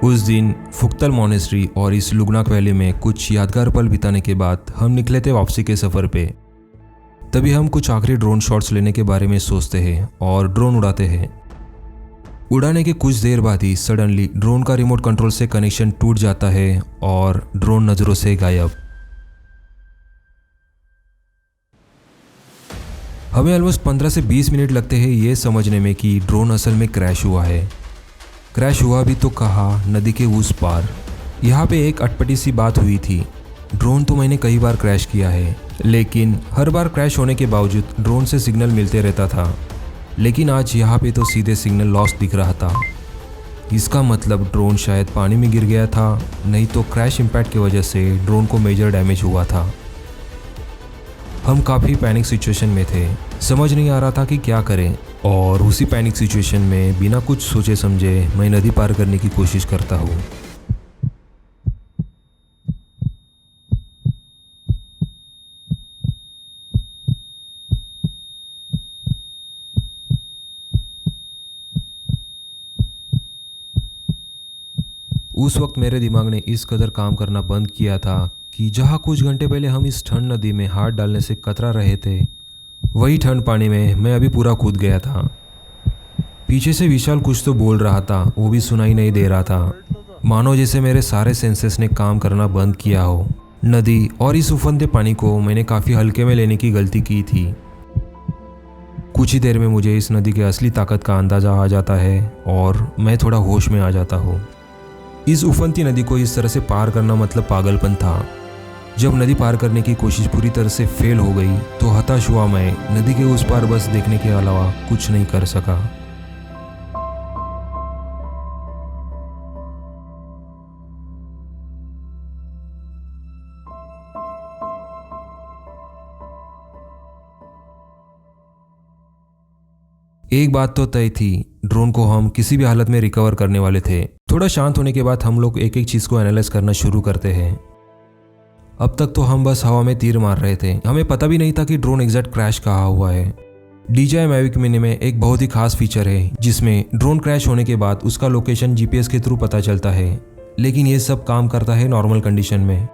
उस दिन फुक्तल मॉनेस्ट्री और इस लुगनाक वैली में कुछ यादगार पल बिताने के बाद हम निकले थे वापसी के सफ़र पे। तभी हम कुछ आखिरी ड्रोन शॉट्स लेने के बारे में सोचते हैं और ड्रोन उड़ाते हैं। उड़ाने के कुछ देर बाद ही सडनली ड्रोन का रिमोट कंट्रोल से कनेक्शन टूट जाता है और ड्रोन नज़रों से गायब। हमें ऑलमोस्ट 15 से 20 मिनट लगते हैं ये समझने में कि ड्रोन असल में क्रैश हुआ है। क्रैश हुआ भी तो कहाँ, नदी के उस पार। यहाँ पे एक अटपटी सी बात हुई थी। ड्रोन तो मैंने कई बार क्रैश किया है, लेकिन हर बार क्रैश होने के बावजूद ड्रोन से सिग्नल मिलते रहता था। लेकिन आज यहाँ पे तो सीधे सिग्नल लॉस्ट दिख रहा था। इसका मतलब ड्रोन शायद पानी में गिर गया था, नहीं तो क्रैश इम्पैक्ट की वजह से ड्रोन को मेजर डैमेज हुआ था। हम काफ़ी पैनिक सिचुएशन में थे, समझ नहीं आ रहा था कि क्या करें। और उसी पैनिक सिचुएशन में बिना कुछ सोचे समझे मैं नदी पार करने की कोशिश करता हूँ। उस वक्त मेरे दिमाग ने इस कदर काम करना बंद किया था कि जहाँ कुछ घंटे पहले हम इस ठंड नदी में हाथ डालने से कतरा रहे थे, वही ठंड पानी में मैं अभी पूरा कूद गया था। पीछे से विशाल कुछ तो बोल रहा था, वो भी सुनाई नहीं दे रहा था, मानो जैसे मेरे सारे सेंसेस ने काम करना बंद किया हो। नदी और इस उफनते पानी को मैंने काफ़ी हल्के में लेने की गलती की थी। कुछ ही देर में मुझे इस नदी की असली ताकत का अंदाज़ा आ जाता है और मैं थोड़ा होश में आ जाता हूँ। इस उफनती नदी को इस तरह से पार करना मतलब पागलपन था। जब नदी पार करने की कोशिश पूरी तरह से फेल हो गई तो हताश हुआ मैं नदी के उस पार बस देखने के अलावा कुछ नहीं कर सका। एक बात तो तय थी, ड्रोन को हम किसी भी हालत में रिकवर करने वाले थे। थोड़ा शांत होने के बाद हम लोग एक एक चीज़ को एनालाइज करना शुरू करते हैं। अब तक तो हम बस हवा में तीर मार रहे थे, हमें पता भी नहीं था कि ड्रोन एग्जैक्ट क्रैश कहाँ हुआ है। DJI Mavic Mini में एक बहुत ही खास फीचर है जिसमें ड्रोन क्रैश होने के बाद उसका लोकेशन GPS के थ्रू पता चलता है, लेकिन ये सब काम करता है नॉर्मल कंडीशन में।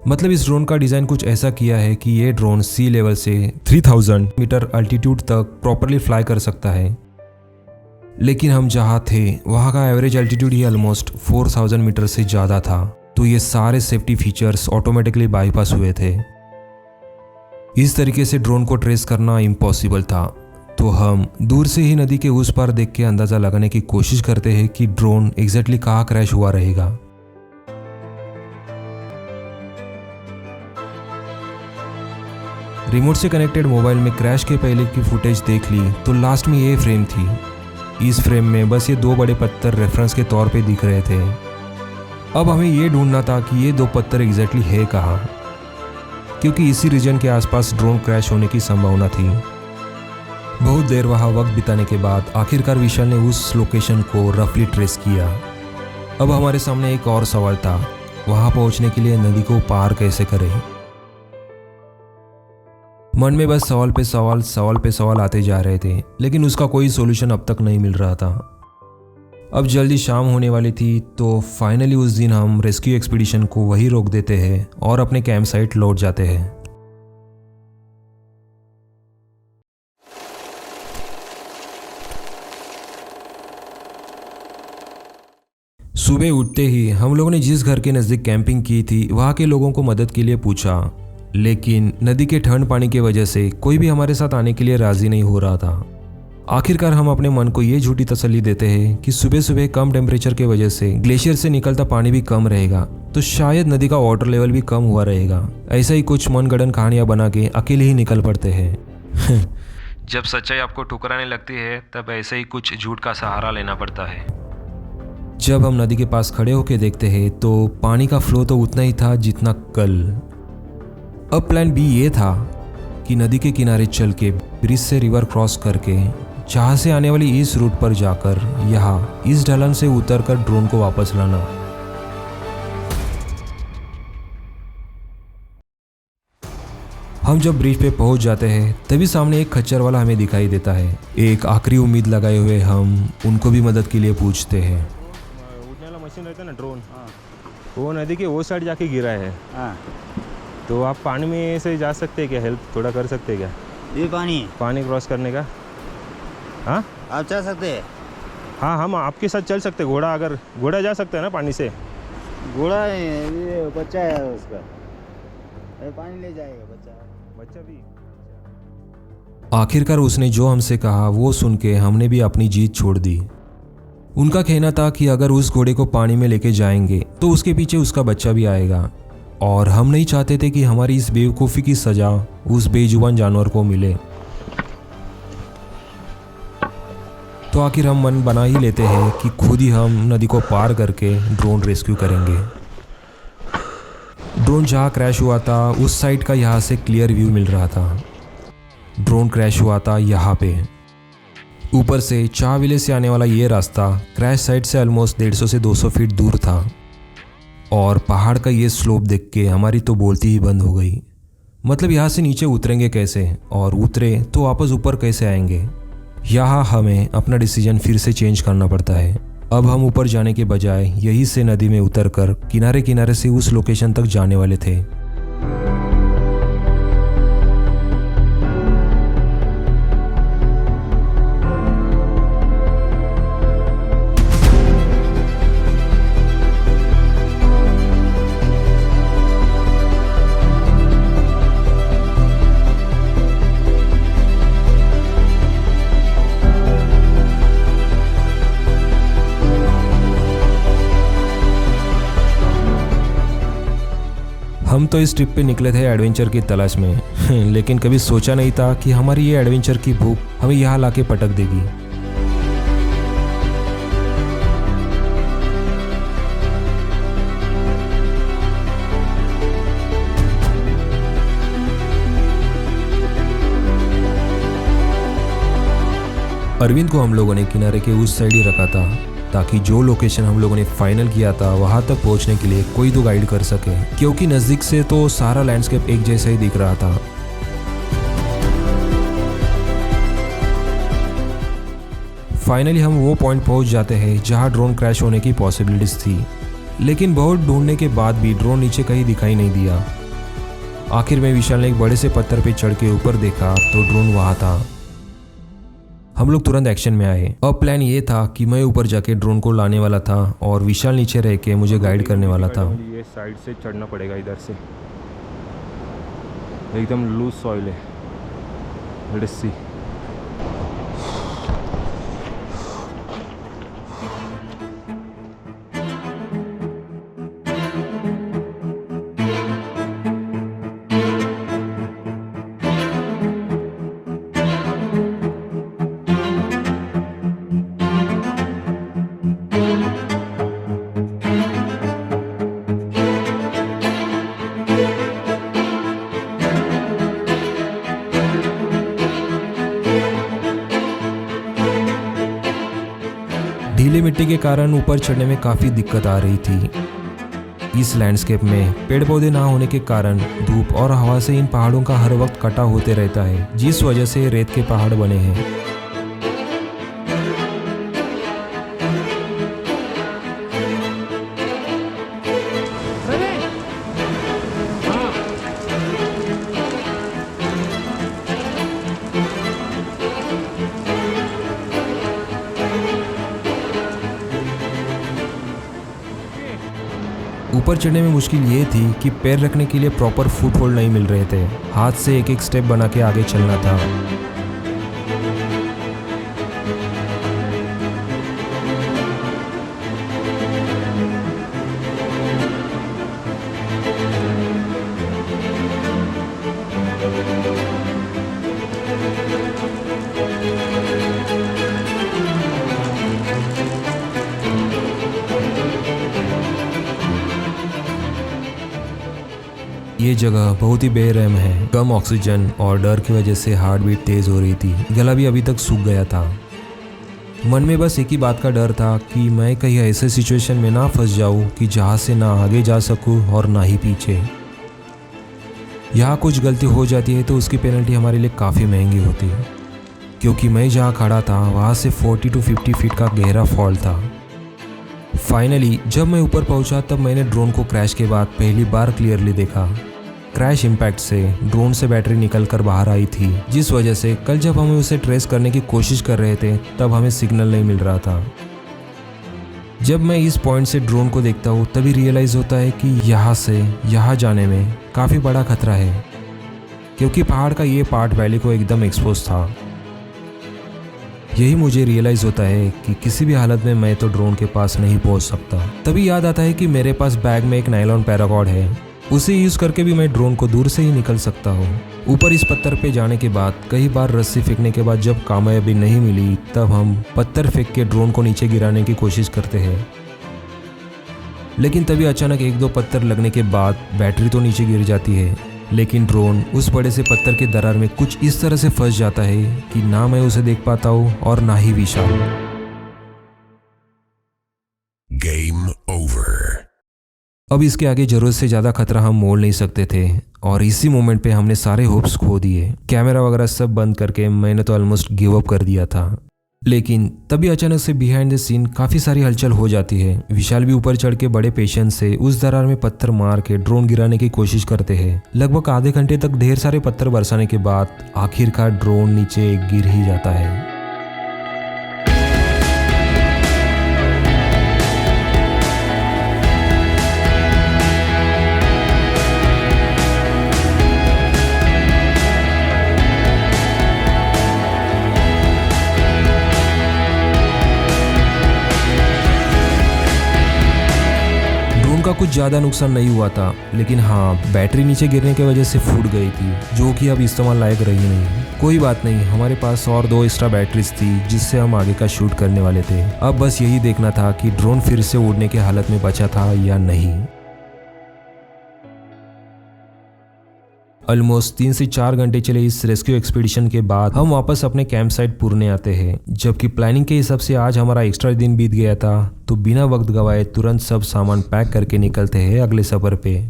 मतलब इस ड्रोन का डिज़ाइन कुछ ऐसा किया है कि ये ड्रोन सी लेवल से 3000 मीटर अल्टीट्यूड तक प्रॉपरली फ्लाई कर सकता है। लेकिन हम जहाँ थे वहाँ का एवरेज अल्टीट्यूड ही ऑलमोस्ट 4000 मीटर से ज़्यादा था, तो ये सारे सेफ्टी फीचर्स ऑटोमेटिकली बाईपास हुए थे। इस तरीके से ड्रोन को ट्रेस करना इम्पॉसिबल था, तो हम दूर से ही नदी के उस पार देख के अंदाज़ा लगाने की कोशिश करते हैं कि ड्रोन एग्जैक्टली कहाँ क्रैश हुआ रहेगा। रिमोट से कनेक्टेड मोबाइल में क्रैश के पहले की फुटेज देख ली तो लास्ट में ये फ्रेम थी। इस फ्रेम में बस ये दो बड़े पत्थर रेफरेंस के तौर पे दिख रहे थे। अब हमें ये ढूंढना था कि ये दो पत्थर एग्जैक्टली है कहाँ, क्योंकि इसी रीजन के आसपास ड्रोन क्रैश होने की संभावना थी। बहुत देर वहाँ वक्त बिताने के बाद आखिरकार विशाल ने उस लोकेशन को रफली ट्रेस किया। अब हमारे सामने एक और सवाल था, वहाँ पहुँचने के लिए नदी को पार कैसे करें। मन में बस सवाल पे सवाल आते जा रहे थे, लेकिन उसका कोई सॉल्यूशन अब तक नहीं मिल रहा था। अब जल्दी शाम होने वाली थी, तो फाइनली उस दिन हम रेस्क्यू एक्सपीडिशन को वहीं रोक देते हैं और अपने कैंप साइट लौट जाते हैं। सुबह उठते ही हम लोगों ने जिस घर के नज़दीक कैंपिंग की थी वहाँ के लोगों को मदद के लिए पूछा, लेकिन नदी के ठंड पानी की वजह से कोई भी हमारे साथ आने के लिए राजी नहीं हो रहा था। आखिरकार हम अपने मन को ये झूठी तसल्ली देते हैं कि सुबह सुबह कम टेम्परेचर की वजह से ग्लेशियर से निकलता पानी भी कम रहेगा, तो शायद नदी का वाटर लेवल भी कम हुआ रहेगा। ऐसा ही कुछ मनगढ़ंत कहानियां बना के अकेले ही निकल पड़ते हैं। जब सच्चाई आपको ठुकराने लगती है तब ऐसे ही कुछ झूठ का सहारा लेना पड़ता है। जब हम नदी के पास खड़े होकर देखते हैं तो पानी का फ्लो तो उतना ही था जितना कल। अब प्लान बी ये था कि नदी के किनारे चल के ब्रिज से रिवर क्रॉस करके जहाँ से आने वाली इस रूट पर जाकर यहाँ इस ढलान से उतरकर ड्रोन को वापस लाना। हम जब ब्रिज पे पहुंच जाते हैं तभी सामने एक खच्चर वाला हमें दिखाई देता है। एक आखिरी उम्मीद लगाए हुए हम उनको भी मदद के लिए पूछते हैं। उड़ने वाला मशीन रहता है ना, ड्रोन, वो नदी के वो साइड जाके गिरा है। तो आप पानी में से जा सकते हैं क्या? हेल्प थोड़ा कर सकते हैं क्या? ये पानी क्रॉस करने का? हाँ आप चल सकते हैं? हाँ, हम आपके साथ चल सकते हैं। घोड़ा जा सकता है ना पानी से? घोड़ा ये बच्चा है उसका, ये पानी ले जाएगा बच्चा भी। आखिरकार उसने जो हमसे कहा वो सुन के हमने भी अपनी जीत छोड़ दी। उनका कहना था कि अगर उस घोड़े को पानी में लेके जाएंगे तो उसके पीछे उसका बच्चा भी आएगा, और हम नहीं चाहते थे कि हमारी इस बेवकूफ़ी की सज़ा उस बेजुबान जानवर को मिले। तो आखिर हम मन बना ही लेते हैं कि खुद ही हम नदी को पार करके ड्रोन रेस्क्यू करेंगे। ड्रोन जहाँ क्रैश हुआ था उस साइड का यहाँ से क्लियर व्यू मिल रहा था। ड्रोन क्रैश हुआ था यहाँ पे। ऊपर से चाविले से आने वाला ये रास्ता क्रैश साइड से ऑलमोस्ट 150 से 200 फीट दूर था, और पहाड़ का ये स्लोप देख के हमारी तो बोलती ही बंद हो गई। मतलब यहाँ से नीचे उतरेंगे कैसे, और उतरे तो वापस ऊपर कैसे आएंगे। यहाँ हमें अपना डिसीजन फिर से चेंज करना पड़ता है। अब हम ऊपर जाने के बजाय यहीं से नदी में उतरकर किनारे किनारे से उस लोकेशन तक जाने वाले थे। हम तो इस ट्रिप पे निकले थे एडवेंचर की तलाश में लेकिन कभी सोचा नहीं था कि हमारी ये एडवेंचर की भूख हमें यहाँ लाके पटक देगी। अरविंद को हम लोगों ने किनारे के उस साइड ही रखा था, ताकि जो लोकेशन हम लोगों ने फाइनल किया था वहां तक पहुंचने के लिए कोई तो गाइड कर सके, क्योंकि नज़दीक से तो सारा लैंडस्केप एक जैसा ही दिख रहा था। फाइनली हम वो पॉइंट पहुंच जाते हैं जहां ड्रोन क्रैश होने की पॉसिबिलिटीज थी, लेकिन बहुत ढूंढने के बाद भी ड्रोन नीचे कहीं दिखाई नहीं दिया। आखिर में विशाल ने एक बड़े से पत्थर पे चढ़ के ऊपर देखा तो ड्रोन वहां था। हम लोग तुरंत एक्शन में आए। अब प्लान ये था कि मैं ऊपर जाके ड्रोन को लाने वाला था और विशाल नीचे रह के मुझे गाइड करने वाला था। ये साइड से चढ़ना पड़ेगा, इधर से एकदम लूज सॉइल है। Let's see. ढीली मिट्टी के कारण ऊपर चढ़ने में काफ़ी दिक्कत आ रही थी। इस लैंडस्केप में पेड़ पौधे ना होने के कारण धूप और हवा से इन पहाड़ों का हर वक्त कटा होते रहता है, जिस वजह से रेत के पहाड़ बने हैं। ऊपर चढ़ने में मुश्किल ये थी कि पैर रखने के लिए प्रॉपर फुटहोल्ड नहीं मिल रहे थे। हाथ से एक एक स्टेप बना के आगे चलना था। ये जगह बहुत ही बेरहम है। कम ऑक्सीजन और डर की वजह से हार्ट बीट तेज हो रही थी। गला भी अभी तक सूख गया था। मन में बस एक ही बात का डर था कि मैं कहीं ऐसे सिचुएशन में ना फंस जाऊं कि जहां से ना आगे जा सकूं और ना ही पीछे। यहाँ कुछ गलती हो जाती है तो उसकी पेनल्टी हमारे लिए काफ़ी महंगी होती है, क्योंकि मैं जहाँ खड़ा था वहाँ से 40 to 50 फीट का गहरा फॉल था। फाइनली जब मैं ऊपर पहुँचा तब मैंने ड्रोन को क्रैश के बाद पहली बार क्लियरली देखा। क्रैश इम्पैक्ट से ड्रोन से बैटरी निकल कर बाहर आई थी, जिस वजह से कल जब हमें उसे ट्रेस करने की कोशिश कर रहे थे तब हमें सिग्नल नहीं मिल रहा था। जब मैं इस पॉइंट से ड्रोन को देखता हूँ तभी रियलाइज़ होता है कि यहाँ से यहाँ जाने में काफ़ी बड़ा खतरा है, क्योंकि पहाड़ का ये पार्ट वैली को एकदम एक्सपोज था। यही मुझे रियलाइज़ होता है कि किसी भी हालत में मैं तो ड्रोन के पास नहीं पहुँच सकता। तभी याद आता है कि मेरे पास बैग में एक नायलॉन पैराकॉर्ड है, उसे यूज़ करके भी मैं ड्रोन को दूर से ही निकल सकता हूँ। ऊपर इस पत्थर पे जाने के बाद कई बार रस्सी फेंकने के बाद जब कामयाबी नहीं मिली तब हम पत्थर फेंक के ड्रोन को नीचे गिराने की कोशिश करते हैं, लेकिन तभी अचानक एक दो पत्थर लगने के बाद बैटरी तो नीचे गिर जाती है, लेकिन ड्रोन उस बड़े से पत्थर के दरार में कुछ इस तरह से फंस जाता है कि ना मैं उसे देख पाता हूँ और ना ही विशाल। Game over. अब इसके आगे जरूरत से ज़्यादा खतरा हम मोल नहीं सकते थे और इसी मोमेंट पे हमने सारे होप्स खो दिए। कैमरा वगैरह सब बंद करके मैंने तो ऑलमोस्ट गिव अप कर दिया था। लेकिन तभी अचानक से बिहाइंड द सीन काफ़ी सारी हलचल हो जाती है। विशाल भी ऊपर चढ़ के बड़े पेशेंस से उस दरार में पत्थर मार के ड्रोन गिराने की कोशिश करते हैं। लगभग आधे घंटे तक ढेर सारे पत्थर बरसाने के बाद आखिरकार ड्रोन नीचे गिर ही जाता है। का कुछ ज़्यादा नुकसान नहीं हुआ था, लेकिन हाँ बैटरी नीचे गिरने की वजह से फूट गई थी, जो कि अब इस्तेमाल लायक रही नहीं। कोई बात नहीं, हमारे पास और 2 एक्स्ट्रा बैटरीज थी जिससे हम आगे का शूट करने वाले थे। अब बस यही देखना था कि ड्रोन फिर से उड़ने की हालत में बचा था या नहीं। ऑलमोस्ट 3 से 4 घंटे चले इस रेस्क्यू एक्सपीडिशन के बाद हम वापस अपने कैंप साइट पुरने आते हैं। जबकि प्लानिंग के हिसाब से आज हमारा एक्स्ट्रा दिन बीत गया था, तो बिना वक्त गवाए तुरंत सब सामान पैक करके निकलते हैं अगले सफर पे।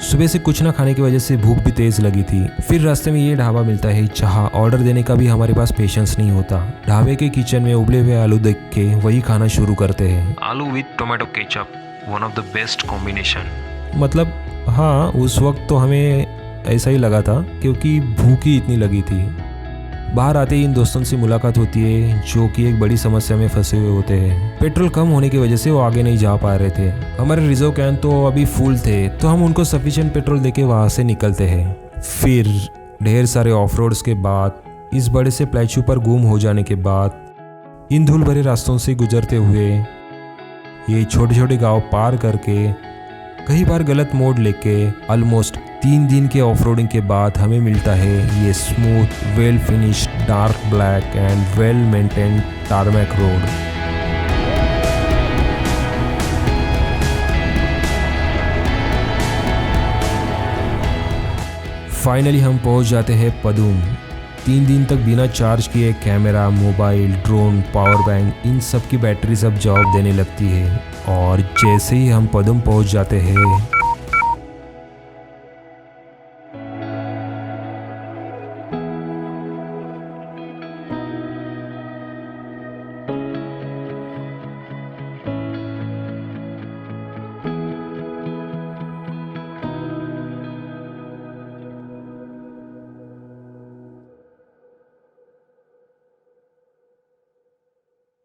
सुबह से कुछ ना खाने की वजह से भूख भी तेज लगी थी। फिर रास्ते में ये ढाबा मिलता है जहाँ ऑर्डर देने का भी हमारे पास पेशेंस नहीं होता। ढाबे के किचन में उबले हुए आलू देख के वही खाना शुरू करते हैं। आलू with tomato ketchup, one of the best combination. मतलब हाँ, उस वक्त तो हमें ऐसा ही लगा था क्योंकि भूख ही इतनी लगी थी। बाहर आते ही इन दोस्तों से मुलाकात होती है जो कि एक बड़ी समस्या में फंसे हुए होते हैं। पेट्रोल कम होने की वजह से वो आगे नहीं जा पा रहे थे। हमारे रिजर्व कैन तो अभी फुल थे, तो हम उनको सफिशिएंट पेट्रोल देके वहाँ से निकलते हैं। फिर ढेर सारे ऑफ रोड्स के बाद इस बड़े से प्लेचू पर गुम हो जाने के बाद इन धूल भरे रास्तों से गुजरते हुए ये छोटे छोटे गाँव पार करके कई बार गलत मोड़ लेके ऑलमोस्ट 3 दिन के ऑफ रोडिंग के बाद हमें मिलता है ये smooth, well finished, dark black and well maintained tarmac road. Finally हम पहुंच जाते हैं पदुम। 3 दिन तक बिना चार्ज किए camera, mobile, drone, power bank, इन सब की बैटरीज अब जवाब देने लगती है। और जैसे ही हम पदुम पहुंच जाते हैं